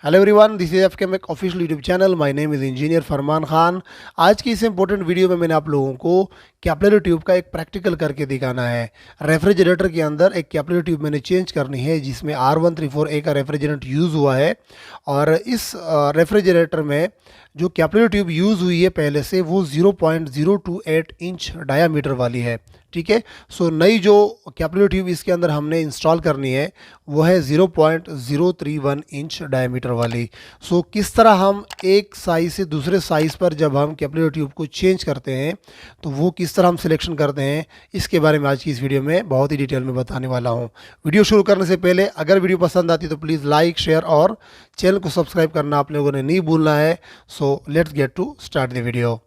Hello everyone, this is FK make official YouTube channel. My name is engineer Farman Khan. आज की इस important video में मैंने आप लोगों को कैपिलरी ट्यूब का एक प्रैक्टिकल करके दिखाना है। रेफ्रिजरेटर के अंदर एक कैपिलरी ट्यूब मैंने चेंज करनी है जिसमें R134A का रेफ्रिजरेंट यूज़ हुआ है। और इस रेफ्रिजरेटर में जो कैपिलरी ट्यूब यूज़ हुई है पहले से वो 0.028 इंच डायामीटर वाली है। ठीक है। सो नई जो कैपिलरी ट्यूब इसके अंदर हमने इंस्टॉल करनी है वो है 0.031 इंच डायमीटर वाली। सो किस तरह हम एक साइज़ से दूसरे साइज़ पर जब हम कैपिलरी ट्यूब को चेंज करते हैं तो वो किस तरह हम सिलेक्शन करते हैं, इसके बारे में आज की इस वीडियो में बहुत ही डिटेल में बताने वाला हूँ। वीडियो शुरू करने से पहले अगर वीडियो पसंद आती तो प्लीज़ लाइक, शेयर और चैनल को सब्सक्राइब करना आप लोगों ने नहीं भूलना है। So let's get to start the video.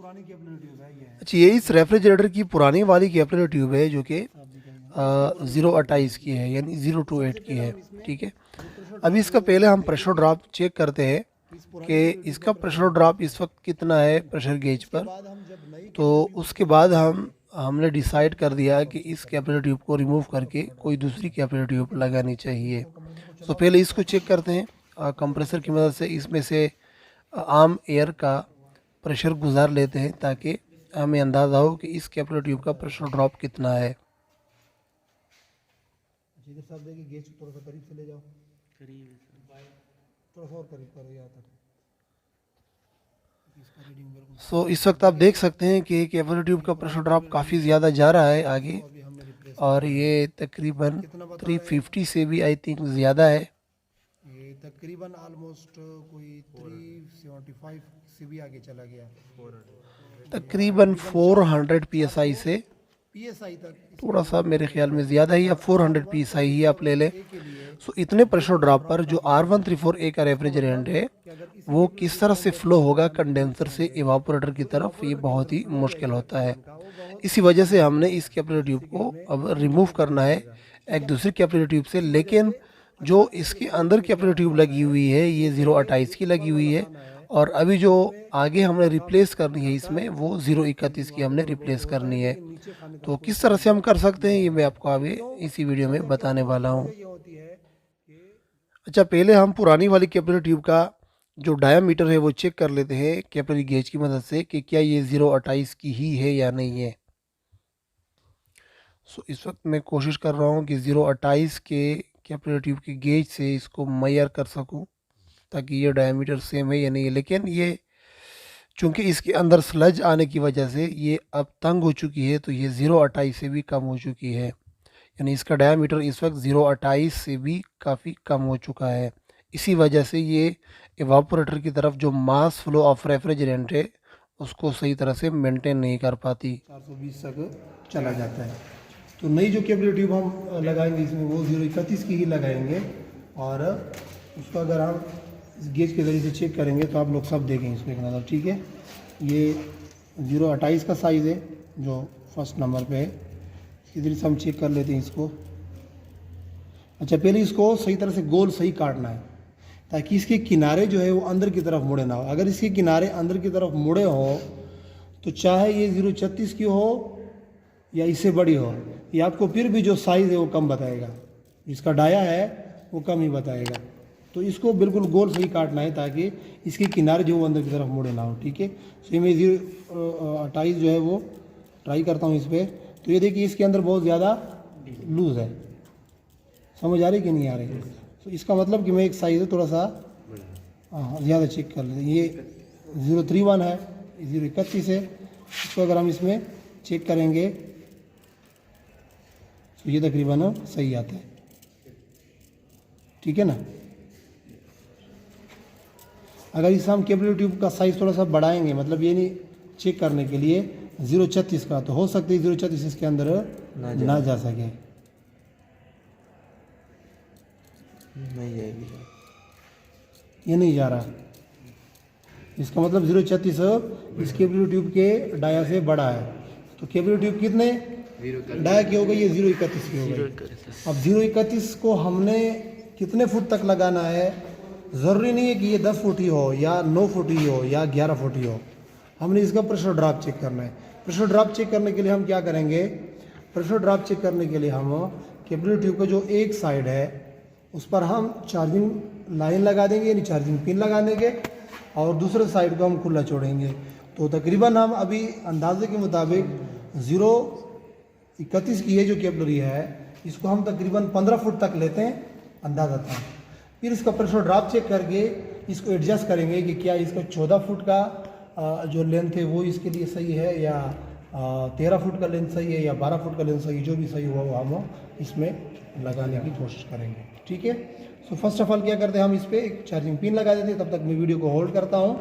अच्छा, ये इस रेफ्रिजरेटर की पुरानी वाली कैपिलरी ट्यूब है जो कि 028 की है, यानी 028 की है। ठीक है। अभी इसका पहले हम प्रेशर ड्रॉप चेक करते हैं कि इसका प्रेशर ड्रॉप इस वक्त कितना है प्रेशर गेज पर। तो उसके बाद हमने डिसाइड कर दिया कि इस कैपिलरी ट्यूब को रिमूव करके कोई दूसरी कैपिलरी ट्यूब लगानी चाहिए। तो पहले इसको चेक करते हैं कंप्रेसर की मदद से। इसमें से आम एयर का प्रेशर गुजार लेते हैं ताकि हमें अंदाज़ा हो कि इस कैपिलरी ट्यूब का प्रेशर ड्रॉप कितना है। इधर साहब देखिए, गेज थोड़ा सा करीब से ले जाओ, थोड़ा सा और करीब करो यहाँ तक। सो इस वक्त आप देख सकते हैं कि कैपिलरी ट्यूब का प्रेशर ड्रॉप काफ़ी ज़्यादा जा रहा है आगे, और ये तकरीबन 350 से भी आई थिंक ज़्यादा है। ये तकरीबन ऑलमोस्ट कोई 375 से भी आगे चला गया, तकरीबन 400 PSI से तक, थोड़ा सा मेरे ख्याल में ज़्यादा ही, अब 400 PSI ही आप ले लें। सो इतने प्रेशर ड्रॉप पर जो R134A का रेफ्रिजरेंट है वो किस तरह से फ़्लो होगा कंडेंसर से इवापोरेटर की तरफ, ये बहुत ही मुश्किल होता है। इसी वजह से हमने इस कैपिलरी ट्यूब को अब रिमूव करना है एक दूसरी कैपिलरी ट्यूब से। लेकिन जो इसके अंदर कैपिलरी ट्यूब लगी हुई है ये 028 की लगी हुई है, और अभी जो आगे हमने रिप्लेस करनी है इसमें वो 031 की हमने रिप्लेस करनी है। तो किस तरह से हम कर सकते हैं ये मैं आपको आगे इसी वीडियो में बताने वाला हूँ। अच्छा, पहले हम पुरानी वाली कैपिलरी ट्यूब का जो डायामीटर है वो चेक कर लेते हैं कैपिलरी गेज की मदद से कि क्या ये 028 की ही है या नहीं है। सो इस वक्त मैं कोशिश कर रहा हूँ कि 028 के कैपिलरी ट्यूब के गेज से इसको मेजर कर सकूँ ताकि ये डायमीटर सेम है या नहीं है। लेकिन ये चूँकि इसके अंदर स्लज आने की वजह से ये अब तंग हो चुकी है, तो ये 028 से भी कम हो चुकी है, यानी इसका डायमीटर इस वक्त 028 से भी काफ़ी कम हो चुका है। इसी वजह से ये इवापोरेटर की तरफ जो मास फ्लो ऑफ रेफ्रिजरेंट है उसको सही तरह से मेंटेन नहीं कर पाती, 420 तक चला जाता है। तो नई जो कैपिलरी ट्यूब हम लगाएंगे इसमें वो 031 की ही लगाएंगे, और उसको अगर हम इस गेज के ज़रिए से चेक करेंगे तो आप लोग सब देखेंगे इसमें एक नज़र। ठीक है, ये 028 का साइज़ है जो फर्स्ट नंबर पे है। इसके ज़रिए से हम चेक कर लेते हैं इसको। अच्छा, पहले इसको सही तरह से गोल सही काटना है ताकि इसके किनारे जो है वो अंदर की तरफ मुड़े ना हो। अगर इसके किनारे अंदर की तरफ मुड़े हो तो चाहे ये 036 की हो या इससे बड़ी हो, ये आपको फिर भी जो साइज़ है वो कम बताएगा, जिसका डाया है वो कम ही बताएगा। तो इसको बिल्कुल गोल सही काटना है ताकि इसके किनारे जो वो अंदर की तरफ मुड़े ना हो। ठीक है। सो मैं 028 जो है वो ट्राई करता हूँ इस पर। तो ये देखिए इसके अंदर बहुत ज़्यादा लूज़ है, समझ आ रही कि नहीं आ रही। तो इसका मतलब कि मैं एक साइज़ थोड़ा सा ज़्यादा चेक कर लेते। ये 031 है, 031 है। इसको अगर हम इसमें चेक करेंगे तो ये तकरीबन सही आता है। ठीक है ना। अगर इस हम कैपिलरी ट्यूब का साइज़ थोड़ा सा बढ़ाएंगे, मतलब ये नहीं चेक करने के लिए 036 का, तो हो सकता है 036 इसके अंदर ना जा सके, नहीं जाएगी, ये नहीं जा रहा। इसका मतलब 036 इस कैपिलरी ट्यूब के डाया से बड़ा है। तो कैपिलरी ट्यूब कितने डाया की हो गई, ये 031 की हो गई। अब 031 को हमने कितने फुट तक लगाना है, ज़रूरी नहीं है कि ये 10 फुट ही हो या 9 फुट ही हो या 11 फुट ही हो। हमने इसका प्रेशर ड्रॉप चेक करना है। प्रेशर ड्रॉप चेक करने के लिए हम क्या करेंगे, प्रेशर ड्रॉप चेक करने के लिए हम कैपिलरी ट्यूब का जो एक साइड है उस पर हम चार्जिंग लाइन लगा देंगे, यानी चार्जिंग पिन लगा देंगे, और दूसरे साइड को हम खुला छोड़ेंगे। तो तकरीबन हम अभी अंदाजे के मुताबिक 0.31 की ये जो कैपिलरी है इसको हम तकरीबन 15 फुट तक लेते हैं अंदाज़ा था। फिर इसका प्रेशर ड्रॉप चेक करके इसको एडजस्ट करेंगे कि क्या इसका 14 फुट का जो लेंथ है वो इसके लिए सही है, या 13 फुट का लेंथ सही है, या 12 फुट का लेंथ सही है। जो भी सही हुआ वो हम इसमें लगाने की कोशिश करेंगे। ठीक है। सो फर्स्ट ऑफ ऑल क्या करते हैं, हम इस पर एक चार्जिंग पिन लगा देते हैं। तब तक मैं वीडियो को होल्ड करता हूँ,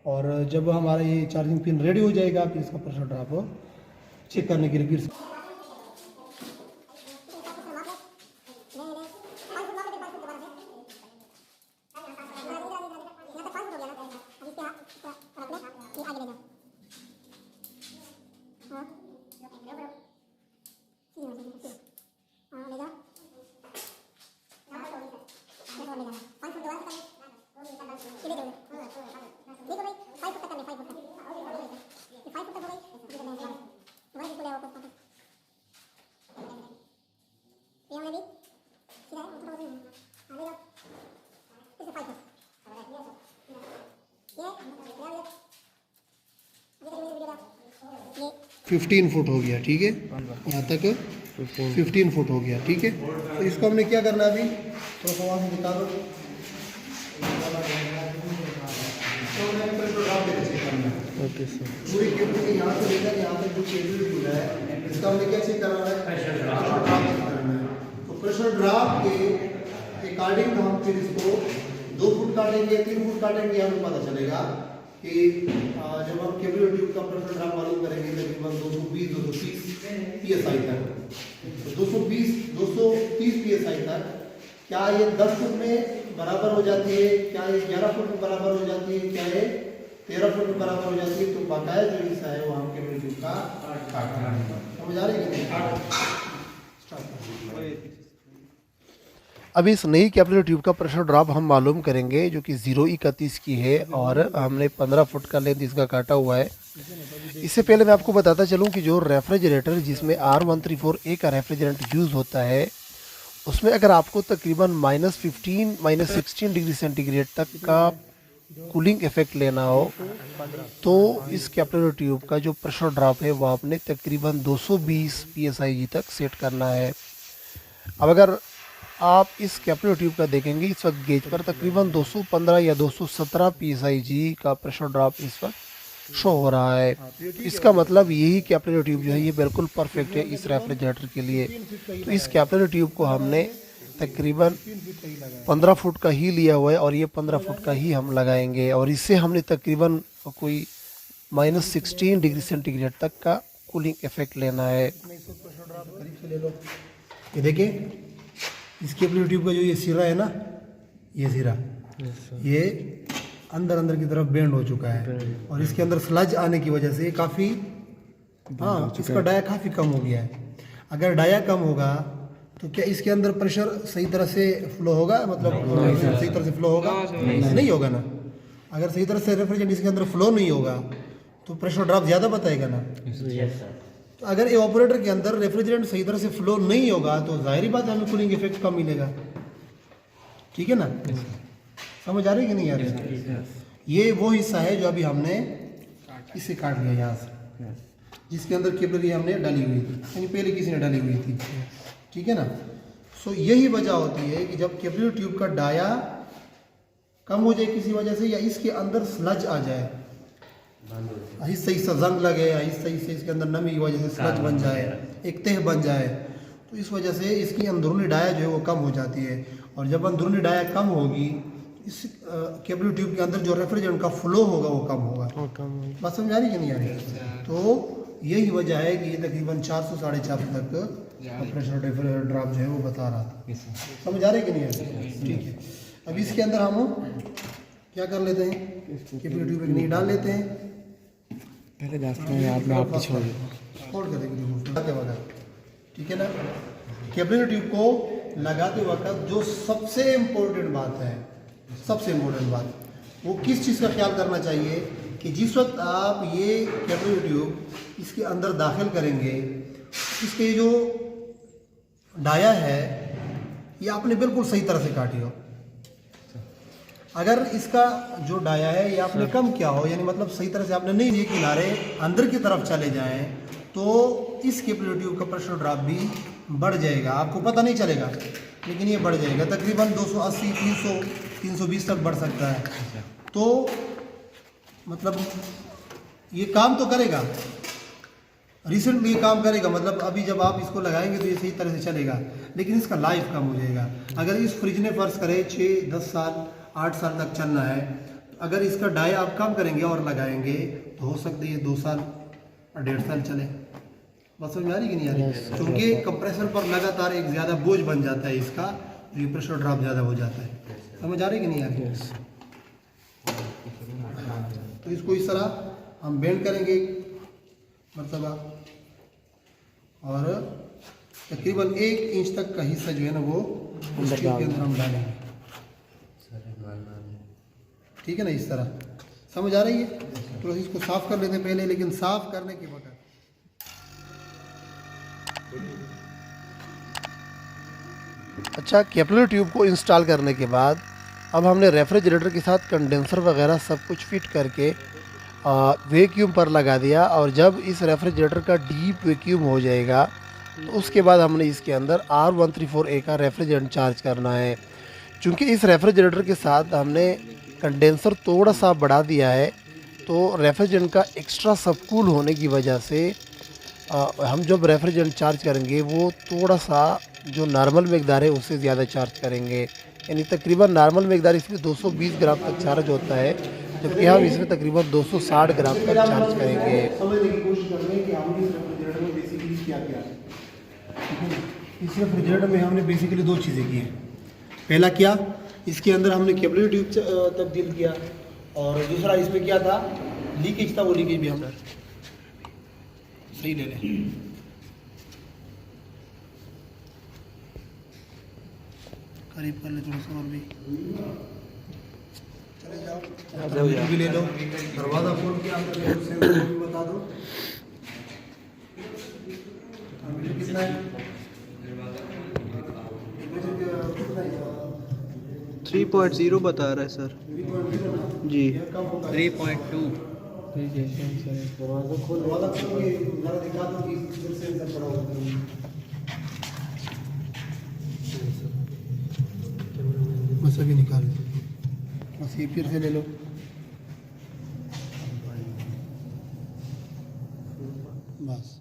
और जब हमारा ये चार्जिंग पिन रेडी हो जाएगा फिर इसका प्रेशर ड्रॉप चेक करने के लिए फिर ये 15 फुट हो गया। ठीक है, यहाँ तक 15 फुट हो गया। ठीक है, तो इसको हमने क्या करना है अभी, तो वहाँ से निकालो, ओके सर। पूरी कैपिलरी यहाँ से लेकर यहाँ तक जो कैपिलरी है इसका हमने क्या चेक करना है, प्रेशर ड्रॉप चेक करना है। तो प्रेशर ड्रॉप के अकॉर्डिंग हम फिर इसको 2 फुट काटेंगे, 3 फुट काटेंगे, हमें पता चलेगा कि जब हम कैपिलरी ट्यूब का प्रेशर ड्रॉप मालूम करेंगे तकरीबन 220-230 psi तक। तो 230 psi तक क्या ये 10 फुट में बराबर हो जाती है, क्या ये 11 फुट में बराबर हो जाती है, क्या ये 13 फुट में बराबर हो जाती है। तो बाकायदा जो हिस्सा है वो हम कैपिलरी ट्यूब का काटना है। समझ आ रही है? अब इस नई कैपिलरी ट्यूब का प्रेशर ड्रॉप हम मालूम करेंगे जो कि 0.31 की है, और हमने 15 फुट का लेंथ इसका काटा हुआ है। इससे पहले मैं आपको बताता चलूं कि जो रेफ्रिजरेटर जिसमें R134A का रेफ्रिजरेंट यूज़ होता है उसमें अगर आपको तकरीबन -15 -16 डिग्री सेंटीग्रेड तक का कूलिंग इफेक्ट लेना हो तो इस कैपिलरी ट्यूब का जो प्रेशर ड्रॉप है वो आपने तकरीबन 220 psi तक सेट करना है। अब अगर आप इस कैपिलरी ट्यूब का देखेंगे इस वक्त गेज पर तकरीबन 215 या 217 psi का प्रेशर ड्रॉप इस वक्त शो हो रहा है। इसका मतलब यही कैपिलरी ट्यूब जो है ये बिल्कुल परफेक्ट है इस रेफ्रिजरेटर के लिए। तो इस कैपिलरी ट्यूब को हमने तकरीबन 15 फुट का ही लिया हुआ है, और ये 15 फुट का ही हम लगाएंगे, और इससे हमने तकरीबन कोई -16 डिग्री सेंटीग्रेड तक का कूलिंग इफेक्ट लेना है। ये देखिए इस कैपिलरी ट्यूब का जो ये सिरा है ना, ये सिरा ये अंदर की तरफ बेंड हो चुका है, और इसके अंदर स्लज आने की वजह से काफ़ी इसका डाया काफ़ी कम हो गया है। अगर डाया कम होगा तो क्या इसके अंदर प्रेशर सही तरह से फ्लो होगा, मतलब सही तरह से फ्लो होगा? नहीं होगा ना। अगर सही तरह से रेफ्रिजरेंट इसके अंदर फ्लो नहीं होगा तो प्रेशर ड्रॉप ज़्यादा बताएगा ना। तो अगर एवापोरेटर के अंदर रेफ्रिजरेंट सही तरह से फ्लो नहीं होगा तो जाहिर बात है हमें कूलिंग इफेक्ट कम मिलेगा। ठीक है ना, समझ आ रही है कि नहीं आ रही? ये वो हिस्सा है जो अभी हमने इसे काट लिया यहाँ से, जिसके अंदर कैपिलरी हमने डाली हुई थी, यानी पहले किसी ने डाली हुई थी। ठीक है ना। सो यही वजह होती है कि जब कैपिलरी ट्यूब का डाया कम हो जाए किसी वजह से, या इसके अंदर स्लज आ जाए, हिस्से से जंग लगे, हिस्से से इसके अंदर नमी की वजह से स्लज बन जाए, एक तह बन जाए, तो इस वजह से इसकी अंदरूनी डाया जो है वो कम हो जाती है। और जब अंदरूनी डाया कम होगी इस कैपिलरी ट्यूब के अंदर जो रेफ्रिजरेंट का फ्लो होगा वो कम होगा। बात समझ आ रही कि नहीं आ रही? तो यही वजह है कि ये तकरीबन 400-450 तक प्रेशर ड्रॉप जो है वो बता रहा था। समझ आ रही कि नहीं आ रही? ठीक है। अब इसके अंदर हम क्या कर लेते हैं, कैपिलरी ट्यूब एक नई डाल लेते हैं। पहले जाते हैं आप छोड़ कर देंगे। ठीक है ना। कैपिलरी ट्यूब को लगाते वक्त जो सबसे इम्पोर्टेंट बात है, सबसे इम्पोर्टेंट बात वो किस चीज़ का ख्याल करना चाहिए कि जिस वक्त आप ये कैपिलरी ट्यूब इसके अंदर दाखिल करेंगे इसके जो डाया है ये आपने बिल्कुल सही तरह से काटी हो। अगर इसका जो डाया है ये आपने कम किया हो, यानी मतलब सही तरह से आपने नहीं, ये किनारे अंदर की तरफ चले जाएं तो इस केपिलरी ट्यूब का प्रेशर ड्रॉप भी बढ़ जाएगा, आपको पता नहीं चलेगा लेकिन ये बढ़ जाएगा, तकरीबन 280, 300, 320 तक बढ़ सकता है। तो मतलब ये काम तो करेगा, रिसेंटली ये काम करेगा, मतलब अभी जब आप इसको लगाएंगे तो ये सही तरह से चलेगा, लेकिन इसका लाइफ कम हो जाएगा। अगर इस फ्रिज ने फर्ज करे 6, 10 साल, 8 साल तक चलना है, अगर इसका डाई आप कम करेंगे और लगाएंगे तो हो सकता है ये 2 साल, 1.5 साल चले। बस समझ आ रही कि नहीं आ रही? क्योंकि कंप्रेसर पर लगातार एक ज़्यादा बोझ बन जाता है इसका, ये प्रेशर ड्रॉप ज़्यादा हो जाता है। समझ आ रही कि नहीं आ रही? तो इसको इस तरह हम बेंड करेंगे मरतबा, और तकरीबन 1 इंच तक का हिस्सा जो है ना वो उस ट्यूब के अंदर हम डालेंगे। ठीक है ना, इस तरह समझ आ रही है? तो इसको साफ कर लेते हैं पहले, लेकिन साफ करने के वक्त अच्छा, कैपिलरी ट्यूब को इंस्टॉल करने के बाद अब हमने रेफ्रिजरेटर के साथ कंडेंसर वगैरह सब कुछ फिट करके वैक्यूम पर लगा दिया, और जब इस रेफ्रिजरेटर का डीप वैक्यूम हो जाएगा तो उसके बाद हमने इसके अंदर R134A का रेफ्रिजरेंट चार्ज करना है। चूँकि इस रेफ्रिजरेटर के साथ हमने कंडेंसर थोड़ा सा बढ़ा दिया है, तो रेफ्रिजरेंट का एक्स्ट्रा सबकूल होने की वजह से हम जब रेफ्रिजरेंट चार्ज करेंगे वो थोड़ा सा जो नॉर्मल मकदार है उससे ज़्यादा चार्ज करेंगे, यानी तकरीबन नॉर्मल मकदार इसमें 220 ग्राम तक चार्ज होता है, जबकि हम इसमें तकरीबन 260 ग्राम तक चार्ज करेंगे। समझने की कोशिश कर रहे हैं कि हमने इस रेफ्रिजरेटर में बेसिकली क्या किया है। इस रेफ्रिजरेटर में हमने बेसिकली 2 चीज़ें की हैं। पहला क्या, इसके अंदर हमने कैपिलरी ट्यूब तब्दील किया, और दूसरा इसमें क्या था, लीकेज था, वो लीकेज भी हम सही ले लें। करीब कर ले थोड़ा सा और भी, चले जाओ भी ले लो, दरवाज़ा खोल के अंदर से भी बता दो कितना है। 3.0 बता रहा है सर जी। 3.2। दरवाज़ा खोल के ज़रा दिखा दो कि फिर से अंदर पड़ा होगा। बस अभी निकाल लो, बस ये फिर से ले लो, बस।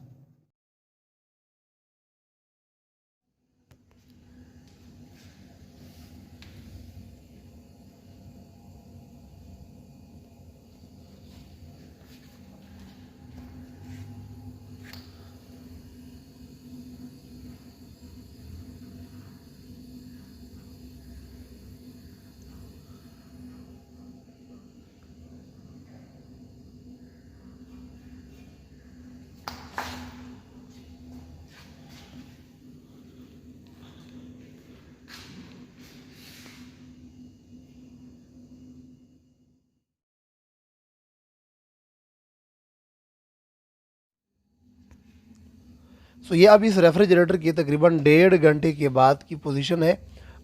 सो ये अब इस रेफ्रिजरेटर की तकरीबन 1.5 घंटे के बाद की पोजीशन है,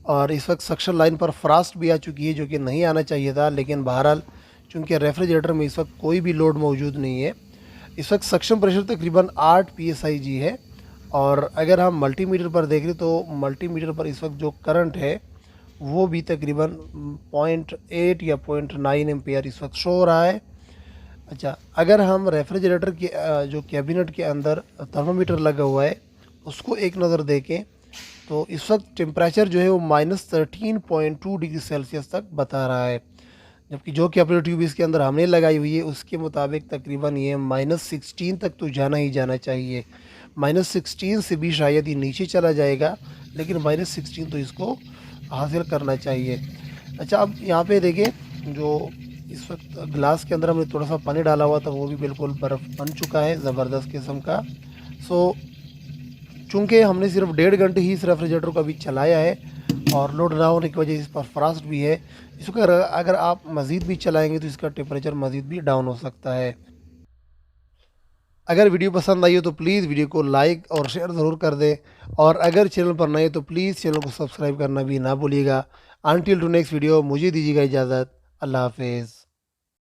और इस वक्त सक्शन लाइन पर फ्रास्ट भी आ चुकी है, जो कि नहीं आना चाहिए था, लेकिन बहरहाल चूँकि रेफ्रिजरेटर में इस वक्त कोई भी लोड मौजूद नहीं है, इस वक्त सक्शन प्रेशर तकरीबन 8 PSIG है। और अगर हम मल्टीमीटर पर देख रहे तो मल्टीमीटर पर इस वक्त जो करंट है वो भी तकरीबन 0.8 या 0.9 एम्पियर इस वक्त शो हो रहा है। अच्छा, अगर हम रेफ्रिजरेटर के जो कैबिनेट के अंदर थर्मामीटर लगा हुआ है उसको एक नज़र देखें तो इस वक्त टेम्परेचर जो है वो -13.2 डिग्री सेल्सियस तक बता रहा है, जबकि जो कैपिलरी ट्यूब इसके अंदर हमने लगाई हुई है उसके मुताबिक तकरीबन ये -16 तक तो जाना ही जाना चाहिए। -16 से भी शायद ये नीचे चला जाएगा, लेकिन -16 तो इसको हासिल करना चाहिए। अच्छा, अब यहाँ पे देखें, जो इस वक्त ग्लास के अंदर हमने थोड़ा सा पानी डाला हुआ था वो भी बिल्कुल बर्फ़ बन चुका है, ज़बरदस्त किस्म का। सो चूँकि हमने सिर्फ 1.5 घंटे ही इस रेफ्रिजरेटर को अभी चलाया है और लोड ना होने की वजह से इस पर फ्रास्ट भी है, इसको अगर आप मज़ीद भी चलाएंगे तो इसका टेम्परेचर मज़ीद भी डाउन हो सकता है। अगर वीडियो पसंद आई हो तो प्लीज़ वीडियो को लाइक और शेयर ज़रूर कर दें, और अगर चैनल पर नए तो प्लीज़ चैनल को सब्सक्राइब करना भी ना भूलिएगा। अनटिल टू नेक्स्ट वीडियो, मुझे दीजिएगा इजाज़त। अल्लाह हाफिज़।